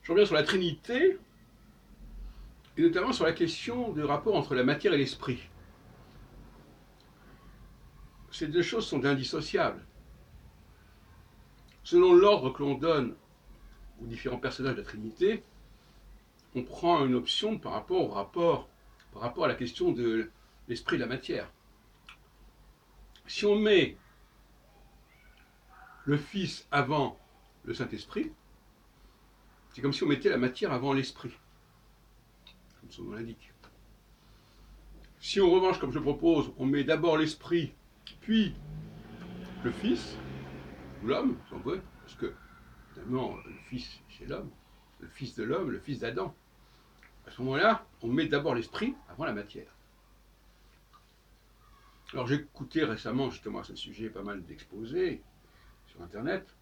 Je reviens sur la Trinité, et notamment sur la question du rapport entre la matière et l'esprit. Ces deux choses sont indissociables. Selon l'ordre que l'on donne aux différents personnages de la Trinité, on prend une option par rapport à la question de l'esprit et de la matière. Si on met le Fils avant le Saint-Esprit, c'est comme si on mettait la matière avant l'esprit, comme son nom l'indique. Si en revanche, comme je propose, on met d'abord l'esprit, puis le Fils, ou l'homme, si on veut, parce que évidemment le Fils c'est l'homme, le Fils de l'homme, le Fils d'Adam. À ce moment-là, on met d'abord l'esprit avant la matière. Alors j'ai écouté récemment justement à ce sujet pas mal d'exposés sur Internet.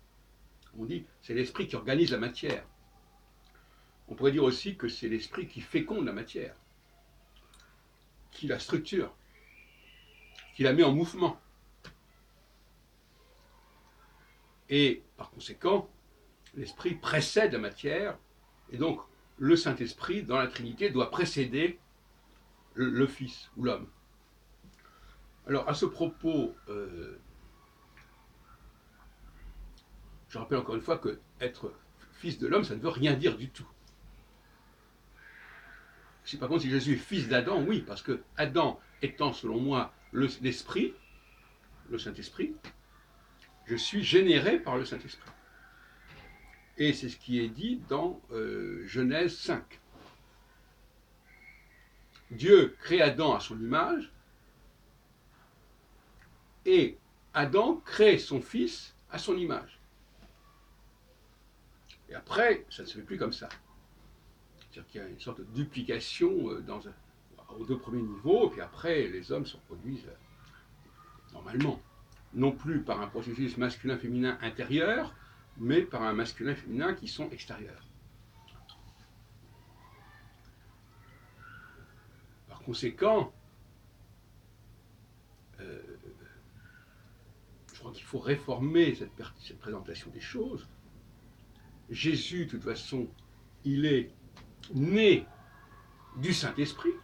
On dit c'est l'esprit qui organise la matière. On pourrait dire aussi que c'est l'esprit qui féconde la matière, qui la structure, qui la met en mouvement. Et par conséquent, l'esprit précède la matière, et donc le Saint-Esprit dans la Trinité doit précéder le Fils ou l'homme. Alors à ce propos, je rappelle encore une fois que être fils de l'homme, ça ne veut rien dire du tout. Si par contre si Jésus est fils d'Adam, oui, parce que Adam étant selon moi l'esprit, le Saint-Esprit, je suis généré par le Saint-Esprit. Et c'est ce qui est dit dans Genèse 5. Dieu crée Adam à son image, et Adam crée son fils à son image. Et après, ça ne se fait plus comme ça. C'est-à-dire qu'il y a une sorte de duplication aux deux premiers niveaux, et puis après, les hommes se reproduisent normalement. Non plus par un processus masculin-féminin intérieur, mais par un masculin-féminin qui sont extérieurs. Par conséquent, je crois qu'il faut réformer cette présentation des choses. Jésus, de toute façon, il est né du Saint-Esprit,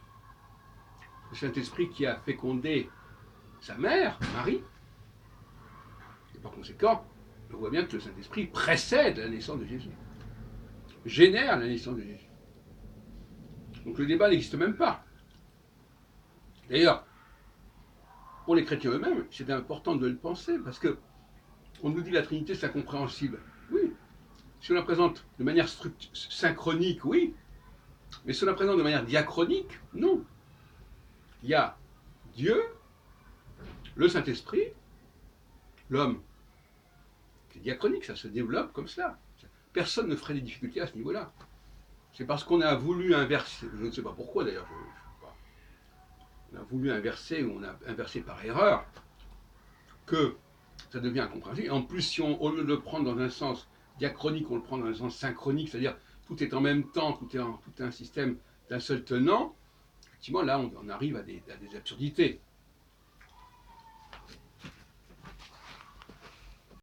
le Saint-Esprit qui a fécondé sa mère, Marie. Et par conséquent, on voit bien que le Saint-Esprit précède la naissance de Jésus, génère la naissance de Jésus. Donc le débat n'existe même pas. D'ailleurs, pour les chrétiens eux-mêmes, c'est important de le penser, parce que on nous dit la Trinité, c'est incompréhensible. Oui, si on la présente de manière synchronique, oui, mais si on la présente de manière diachronique, non. Il y a Dieu, le Saint-Esprit, l'homme. C'est diachronique, ça se développe comme cela. Personne ne ferait des difficultés à ce niveau-là. C'est parce qu'on a voulu inverser, je ne sais pas pourquoi d'ailleurs, on a voulu inverser, ou on a inversé par erreur, que ça devient incompréhensible. Et en plus, si on, au lieu de le prendre dans un sens diachronique, on le prend dans un sens synchronique, c'est-à-dire tout est en même temps, tout est un système d'un seul tenant, effectivement là on arrive à des absurdités.